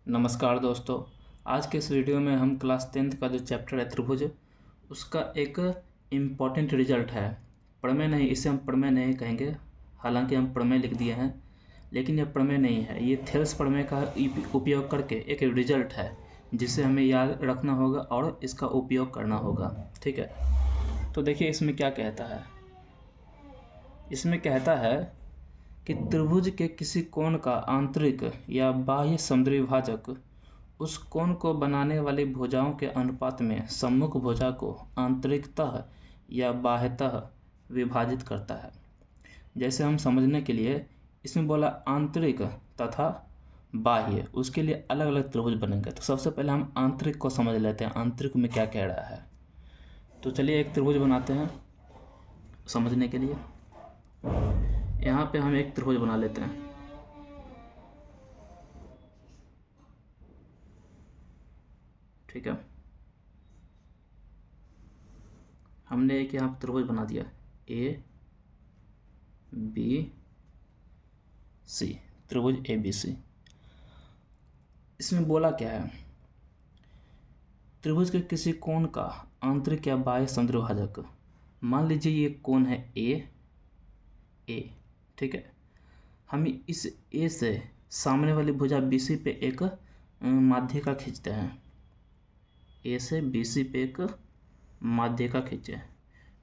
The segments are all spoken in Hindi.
नमस्कार दोस्तों। आज के इस वीडियो में हम क्लास 10th का जो चैप्टर है त्रिभुज, उसका एक इम्पॉर्टेंट रिजल्ट है। प्रमेय नहीं, इसे हम प्रमेय नहीं कहेंगे, हालांकि हम प्रमेय लिख दिए हैं, लेकिन यह प्रमेय नहीं है। ये थेल्स प्रमेय का उपयोग करके एक रिजल्ट है जिसे हमें याद रखना होगा और इसका उपयोग करना होगा। ठीक है, तो देखिए इसमें क्या कहता है। इसमें कहता है कि त्रिभुज के किसी कोण का आंतरिक या बाह्य समद्विभाजक उस कोण को बनाने वाली भुजाओं के अनुपात में सम्मुख भुजा को आंतरिकतः या बाह्यतः विभाजित करता है। जैसे हम समझने के लिए इसमें बोला आंतरिक तथा बाह्य, उसके लिए अलग अलग त्रिभुज बनेंगे। तो सबसे पहले हम आंतरिक को समझ लेते हैं, आंतरिक में क्या कह रहा है। तो चलिए एक त्रिभुज बनाते हैं समझने के लिए। यहाँ पे हम एक त्रिभुज बना लेते हैं। ठीक है, हमने एक यहाँ त्रिभुज बना दिया ए बी सी, त्रिभुज ए बी सी। इसमें बोला क्या है, त्रिभुज के किसी कोण का आंतरिक या बाह्य समद्विभाजक। मान लीजिए ये कोण है ए। ठीक है, हम इस ए से सामने वाली भुजा बी सी पे एक माध्यिका खींचते हैं। ए से बी सी पे एक माध्यिका खींचे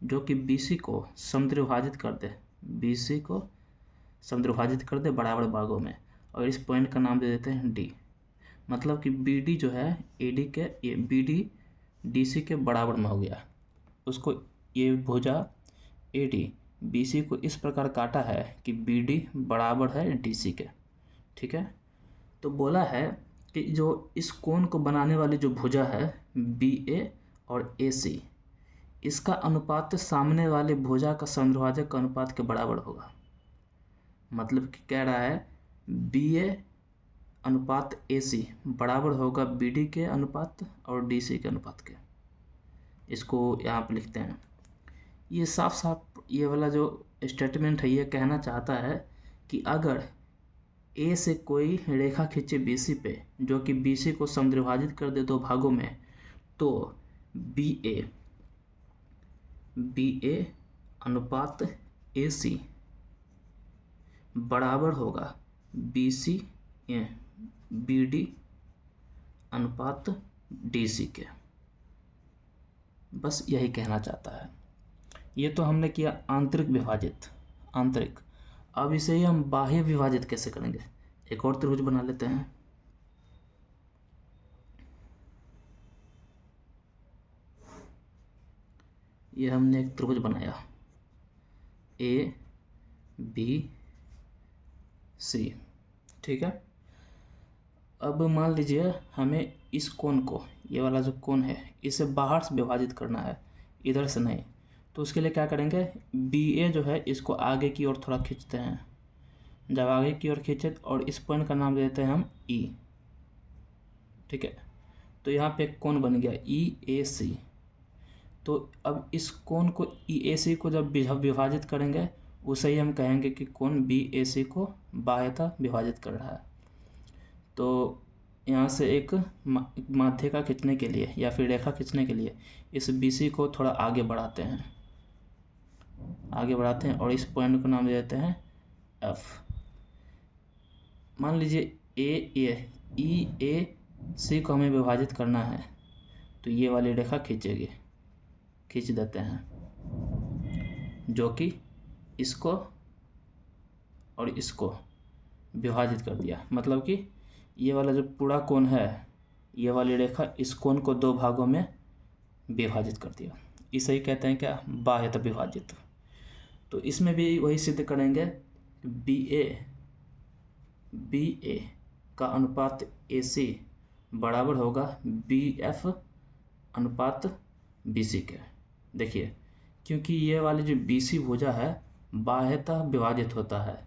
जो कि बी सी को समद्विभाजित कर दे, बी सी को समद्विभाजित कर दे बराबर भागों में, और इस पॉइंट का नाम दे देते हैं डी। मतलब कि बी डी जो है ए डी के, ये बी डी डी सी के बराबर में हो गया। उसको ये भुजा ए डी बी सी को इस प्रकार काटा है कि बी डी बराबर है डी सी के। ठीक है, तो बोला है कि जो इस कोण को बनाने वाली जो भुजा है बी ए और ए सी, इसका अनुपात सामने वाले भुजा का समद्विभाजक का अनुपात के बराबर होगा। मतलब कि कह रहा है बी ए अनुपात ए सी बराबर होगा बी डी के अनुपात और डी सी के अनुपात के। इसको यहाँ पर लिखते हैं। ये साफ साफ ये वाला जो स्टेटमेंट है ये कहना चाहता है कि अगर ए से कोई रेखा खींचे बी सी पे जो कि बी सी को समद्विभाजित कर दे दो भागों में, तो बी ए अनुपात ए सी बराबर होगा बी सी बी डी अनुपात डी सी के। बस यही कहना चाहता है। ये तो हमने किया आंतरिक विभाजित, आंतरिक। अब इसे ही हम बाह्य विभाजित कैसे करेंगे। एक और त्रिभुज बना लेते हैं। ये हमने एक त्रिभुज बनाया ए बी सी। ठीक है, अब मान लीजिए हमें इस कोण को, ये वाला जो कोण है, इसे बाहर से विभाजित करना है, इधर से नहीं। तो उसके लिए क्या करेंगे, बी ए जो है इसको आगे की ओर थोड़ा खींचते हैं। जब आगे की ओर खींचे और इस पॉइंट का नाम देते हैं हम ई। ठीक है, तो यहाँ पे एक कोण बन गया ई ए सी। तो अब इस कोण को ई ए सी को जब विभाजित करेंगे उसे ही हम कहेंगे कि कोण बी ए सी को बाह्यतः विभाजित कर रहा है। तो यहाँ से एक माध्यिका खींचने के लिए या फिर रेखा खींचने के लिए इस बी सी को थोड़ा आगे बढ़ाते हैं और इस पॉइंट को नाम दे देते हैं एफ। मान लीजिए ई ए सी को हमें विभाजित करना है, तो ये वाली रेखा खींच देते हैं जो कि इसको और इसको विभाजित कर दिया। मतलब कि ये वाला जो पूरा कोण है, ये वाली रेखा इस कोण को दो भागों में विभाजित कर दिया। इसे ही कहते हैं क्या, बाह्यतः विभाजित। तो इसमें भी वही सिद्ध करेंगे, बी ए का अनुपात ए सी बराबर होगा बी एफ अनुपात बी सी के। देखिए, क्योंकि ये वाली जो बी सी भुजा है बाह्यतः विभाजित होता है।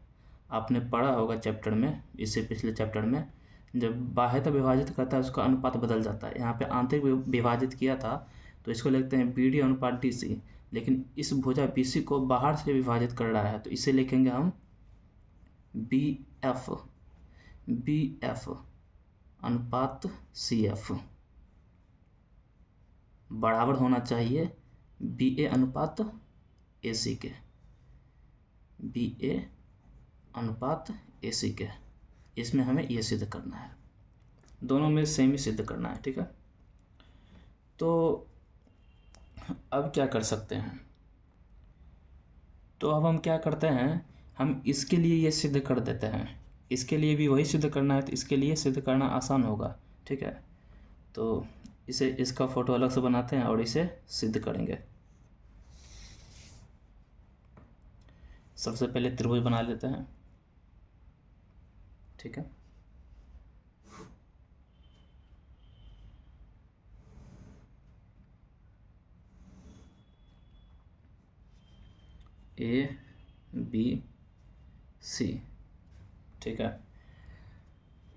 आपने पढ़ा होगा चैप्टर में, इससे पिछले चैप्टर में, जब बाह्यतः विभाजित करता है उसका अनुपात बदल जाता है। यहाँ पे आंतरिक विभाजित किया था तो इसको लिखते हैं बी डी अनुपात डी सी, लेकिन इस भुजा बी सी को बाहर से विभाजित कर रहा है तो इसे लिखेंगे हम बी एफ अनुपात सी एफ बराबर होना चाहिए बी ए अनुपात ए सी के, बी ए अनुपात ए सी के। इसमें हमें ये सिद्ध करना है, दोनों में सेम ही सिद्ध करना है, ठीक है। तो अब क्या कर सकते हैं, तो अब हम क्या करते हैं, हम इसके लिए ये सिद्ध कर देते हैं, इसके लिए भी वही सिद्ध करना है, तो इसके लिए सिद्ध करना आसान होगा, ठीक है। तो इसे, इसका फोटो अलग से बनाते हैं और इसे सिद्ध करेंगे। सबसे पहले त्रिभुज बना लेते हैं, ठीक है। ए बी सी, ठीक है।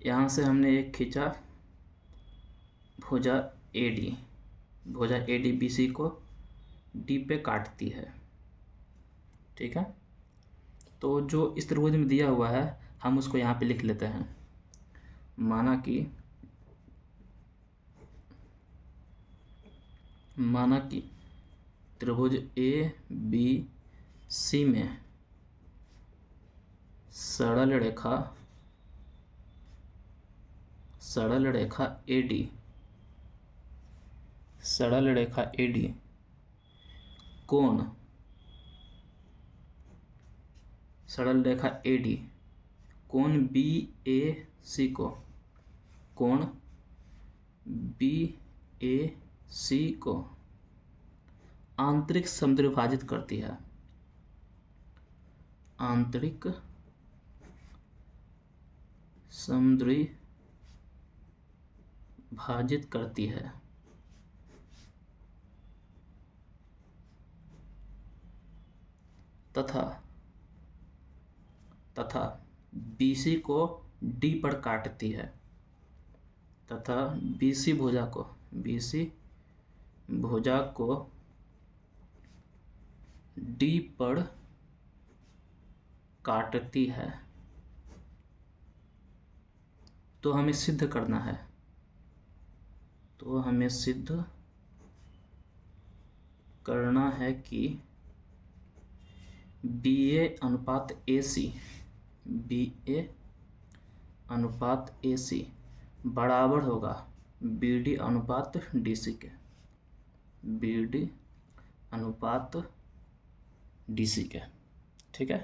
यहाँ से हमने एक खींचा भुजा ए डी, भुजा ए डी बी सी को डी पे काटती है, ठीक है। तो जो इस त्रिभुज में दिया हुआ है हम उसको यहाँ पे लिख लेते हैं। माना कि त्रिभुज ए बी सी में सरल रेखा ए डी, सरल रेखा ए डी कोण, सरल रेखा ए डी कोण बी ए सी को, कोण बी ए सी को आंतरिक समद्विभाजित करती है, आंतरिक समद्विभाजित करती है तथा BC को D पर काटती है, तथा BC भुजा को D पर काटती है। तो हमें सिद्ध करना है, कि BA अनुपात AC बराबर होगा BD अनुपात DC के, BD अनुपात DC के, ठीक है।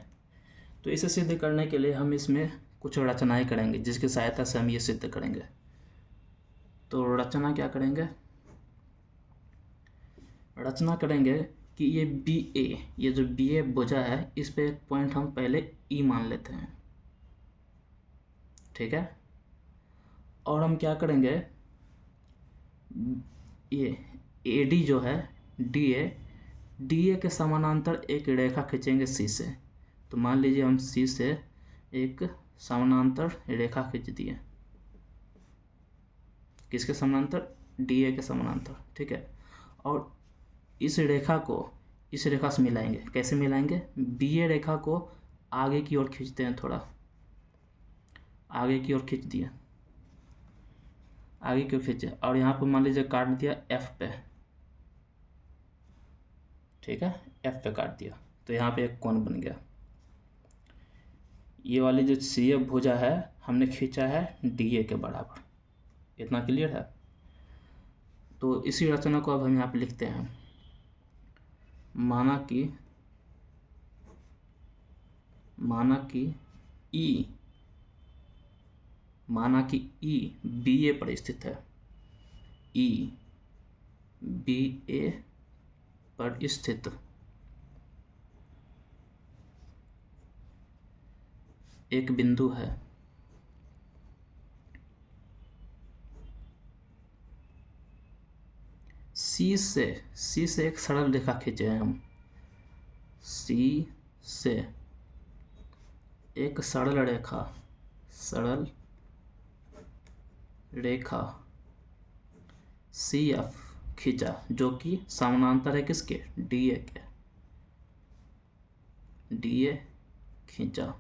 तो इसे सिद्ध करने के लिए हम इसमें कुछ रचनाएं करेंगे जिसकी सहायता से हम ये सिद्ध करेंगे। तो रचना क्या करेंगे, रचना करेंगे कि ये BA, ये जो BA भुजा है इस पे एक पॉइंट हम पहले E मान लेते हैं, ठीक है। और हम क्या करेंगे, ये AD जो है DA के समानांतर एक रेखा खींचेंगे C से। तो मान लीजिए हम C से एक समानांतर रेखा खींच दिए, किसके समानांतर, DA के समानांतर, ठीक है। और इस रेखा से मिलाएंगे, कैसे मिलाएंगे, BA रेखा को आगे की ओर खींचते हैं, थोड़ा आगे की ओर खींच दिया, आगे की ओर खींचे और यहाँ पर मान लीजिए काट दिया F पे, ठीक है, F पे काट दिया। तो यहाँ पे एक कोण बन गया। ये वाली जो CF भुजा है हमने खींचा है DA के बराबर, इतना क्लियर है। तो इसी रचना को अब हम यहाँ पे लिखते हैं। माना कि E BA पर स्थित है, E BA पर स्थित एक बिंदु है, C से एक सरल रेखा खींचे हैं हम, C से एक सरल रेखा CF खींचा जो कि समानांतर है किसके, DA के, DA खींचा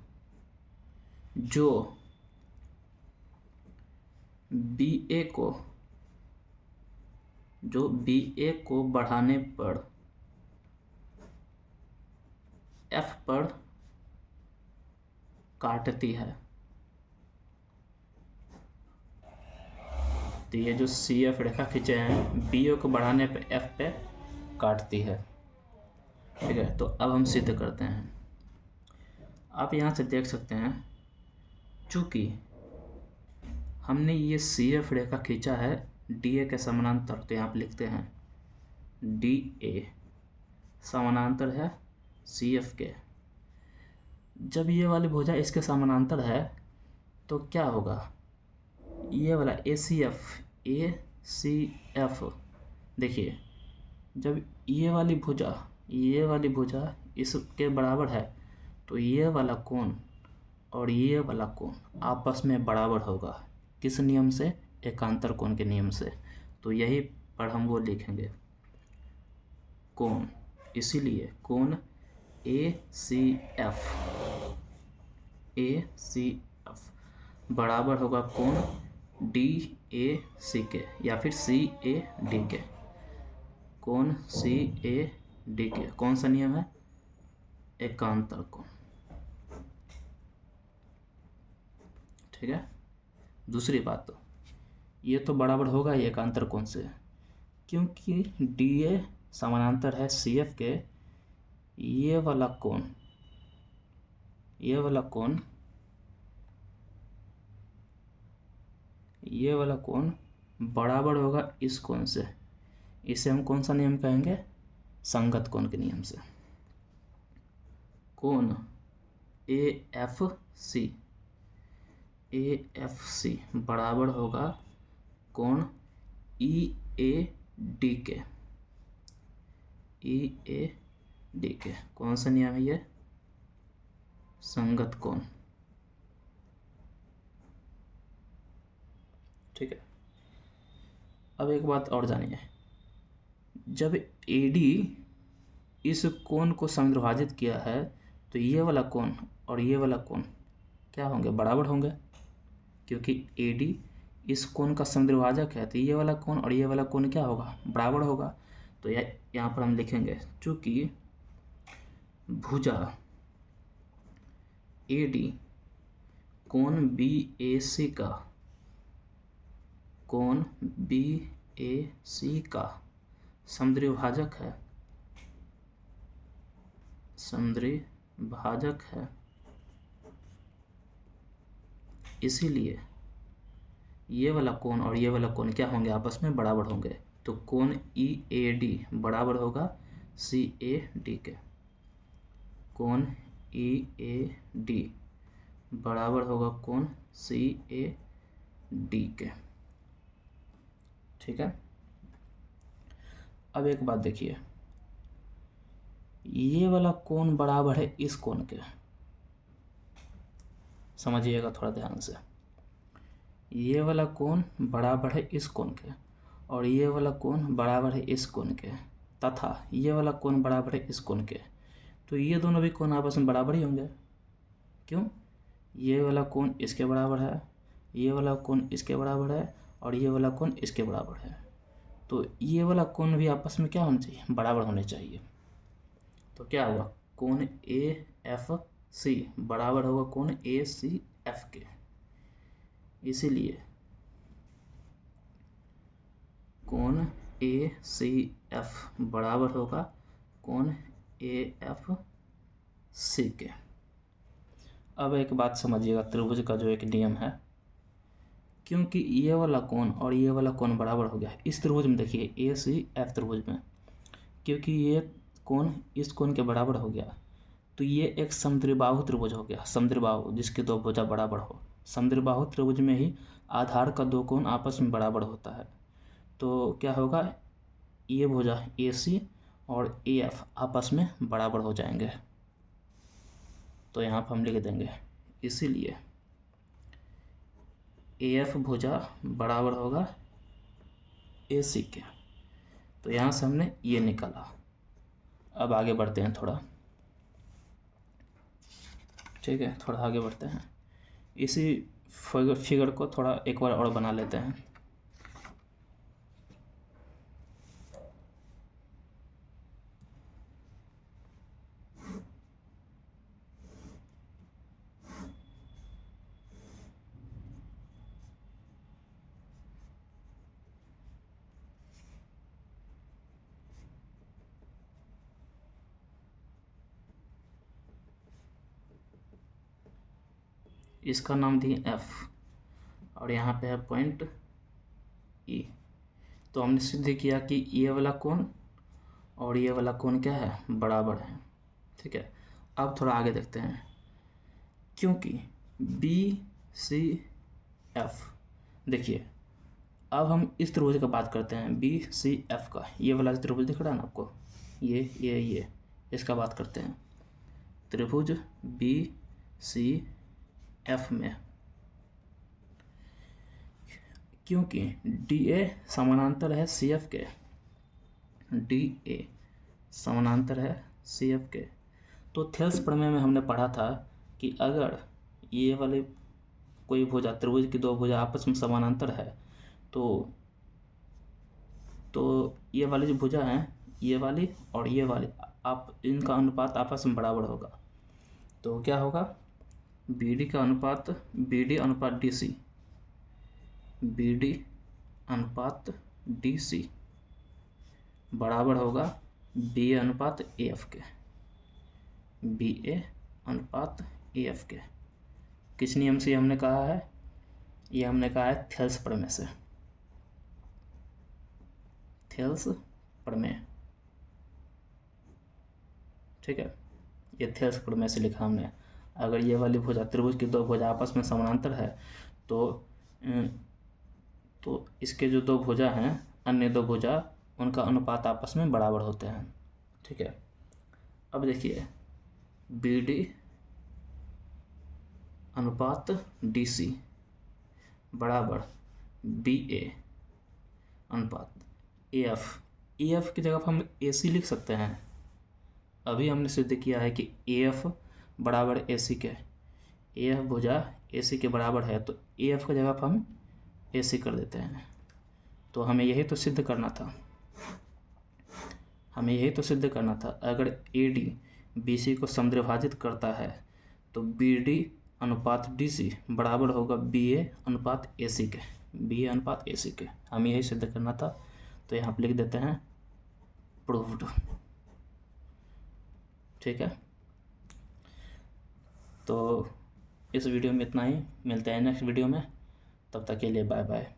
जो बी ए को, जो बी ए को बढ़ाने पर एफ पर काटती है। तो ये जो सी एफ रेखा खींचे हैं बी ए को बढ़ाने पर एफ पे काटती है। ठीक है, तो अब हम सिद्ध करते हैं। आप यहाँ से देख सकते हैं, चूँकि हमने ये सी एफ रेखा खींचा है डी ए के समानांतर, तो यहाँ पर लिखते हैं डी ए समानांतर है सी एफ के। जब ये वाली भुजा इसके समानांतर है तो क्या होगा, ये वाला ए सी एफ, देखिए जब ये वाली भुजा इसके बराबर है तो ये वाला कोण और ये वाला कोण आपस में बराबर होगा। किस नियम से? एकांतर कोण के नियम से। तो यही पर हम वो लिखेंगे कोण, इसीलिए कोण ए सी एफ बराबर होगा कोण डी ए सी के, या फिर सी ए डी के। कोण सी ए डी के कौन सा नियम है? एकांतर कोण। ठीक है, दूसरी बात, तो ये तो बराबर होगा ही एकांतर कोण से, क्योंकि डी ए समानांतर है सी एफ के। ये वाला कोण बराबर होगा इस कोण से। इसे हम कौन सा नियम कहेंगे? संगत कोण के नियम से। कोण ए एफ सी बराबर होगा कोण ई ए डी के। कौन सा नियम है ये? संगत कोण। ठीक है, अब एक बात और जानिए, जब AD इस कोण को समद्विभाजित किया है तो ये वाला कोण और ये वाला कोण क्या होंगे? बराबर होंगे, क्योंकि AD इस कोण का समद्विभाजक है। तो ये वाला कोण और ये वाला कोण क्या होगा? बराबर होगा। तो यहाँ पर हम लिखेंगे, चूँकि भुजा AD कोण BAC का समद्विभाजक है, इसीलिए ये वाला कोण और ये वाला कोण क्या होंगे? आपस में बराबर होंगे। तो कोण EAD बराबर होगा CAD के। कोण EAD बराबर होगा कोण CAD के। ठीक है, अब एक बात देखिए, ये वाला कोण बराबर है इस कोण के, समझिएगा थोड़ा ध्यान से। ये वाला कोण बराबर है इस कोण के और ये वाला कोण बराबर है इस कोण के, तथा ये वाला कोण बराबर है इस कोण के। तो ये दोनों भी कोण आपस में बराबर ही होंगे। क्यों? ये वाला कोण इसके बराबर है, ये वाला कोण इसके बराबर है और ये वाला कोण इसके बराबर है। तो ये वाला कोण भी आपस में क्या होना चाहिए? बराबर होने चाहिए। तो क्या हुआ? कोण AFC बराबर होगा कोण ACF के। इसीलिए कोण ACF बराबर होगा कोण AFC के। अब एक बात समझिएगा, त्रिभुज का जो एक नियम है, क्योंकि ये वाला कोण और ये वाला कोण बराबर हो गया इस त्रिभुज में, देखिए ACF त्रिभुज में, क्योंकि ये कोण इस कोण के बराबर हो गया तो ये एक समद्विबाहु त्रिभुज हो गया। समद्विबाहु जिसके दो भुजा बराबर हो। समद्विबाहु त्रिभुज में ही आधार का दो कोण आपस में बराबर होता है। तो क्या होगा? ये भुजा AC और AF आपस में बराबर हो जाएंगे। तो यहाँ पर हम लिख देंगे, इसीलिए AF भुजा बराबर होगा AC के। तो यहाँ से हमने ये निकाला। अब आगे बढ़ते हैं थोड़ा। ठीक है, थोड़ा आगे बढ़ते हैं। इसी फिगर को थोड़ा एक बार और बना लेते हैं। इसका नाम दिए F और यहाँ पे है पॉइंट E। तो हमने सिद्ध किया कि ये वाला कोण और ये वाला कोण क्या है, बराबर है। ठीक है, अब थोड़ा आगे देखते हैं। क्योंकि BCF, देखिए अब हम इस त्रिभुज का बात करते हैं, BCF का, ये वाला त्रिभुज दिख रहा है ना आपको, ये इसका बात करते हैं। त्रिभुज BCF में क्योंकि DA समानांतर है CF के, DA समानांतर है CF के, तो थेल्स प्रमेय में हमने पढ़ा था कि अगर ये वाले कोई भुजा, त्रिभुज की दो भुजा आपस में समानांतर है तो ये वाली जो भुजा हैं, ये वाली और ये वाली, आप इनका अनुपात आपस में बराबर होगा। तो क्या होगा, BD अनुपात DC, BD अनुपात DC बराबर होगा BA अनुपात AF के, BA अनुपात AF के। किस नियम से हमने कहा है, ये हमने कहा है थेल्स प्रमेय से, थेल्स प्रमेय। ठीक है, ये थेल्स प्रमेय से लिखा हमने। अगर ये वाली भुजा, त्रिभुज की दो भुजा आपस में समानांतर है तो इसके जो दो भुजा हैं, अन्य दो भुजा, उनका अनुपात आपस में बराबर होते हैं। ठीक है, अब देखिए BD अनुपात DC बराबर BA अनुपात AF की जगह हम AC लिख सकते हैं। अभी हमने सिद्ध किया है कि AF बराबर AC के, AF भुजा AC के बराबर है, तो AF की जगह हम AC कर देते हैं। तो हमें यही तो सिद्ध करना था, अगर AD BC को समद्विभाजित करता है तो BD अनुपात DC बराबर होगा BA अनुपात AC के, BA अनुपात AC के। हमें यही सिद्ध करना था, तो यहाँ पर लिख देते हैं प्रूव्ड। ठीक है, तो इस वीडियो में इतना ही, मिलते हैं नेक्स्ट वीडियो में, तब तक के लिए बाय बाय।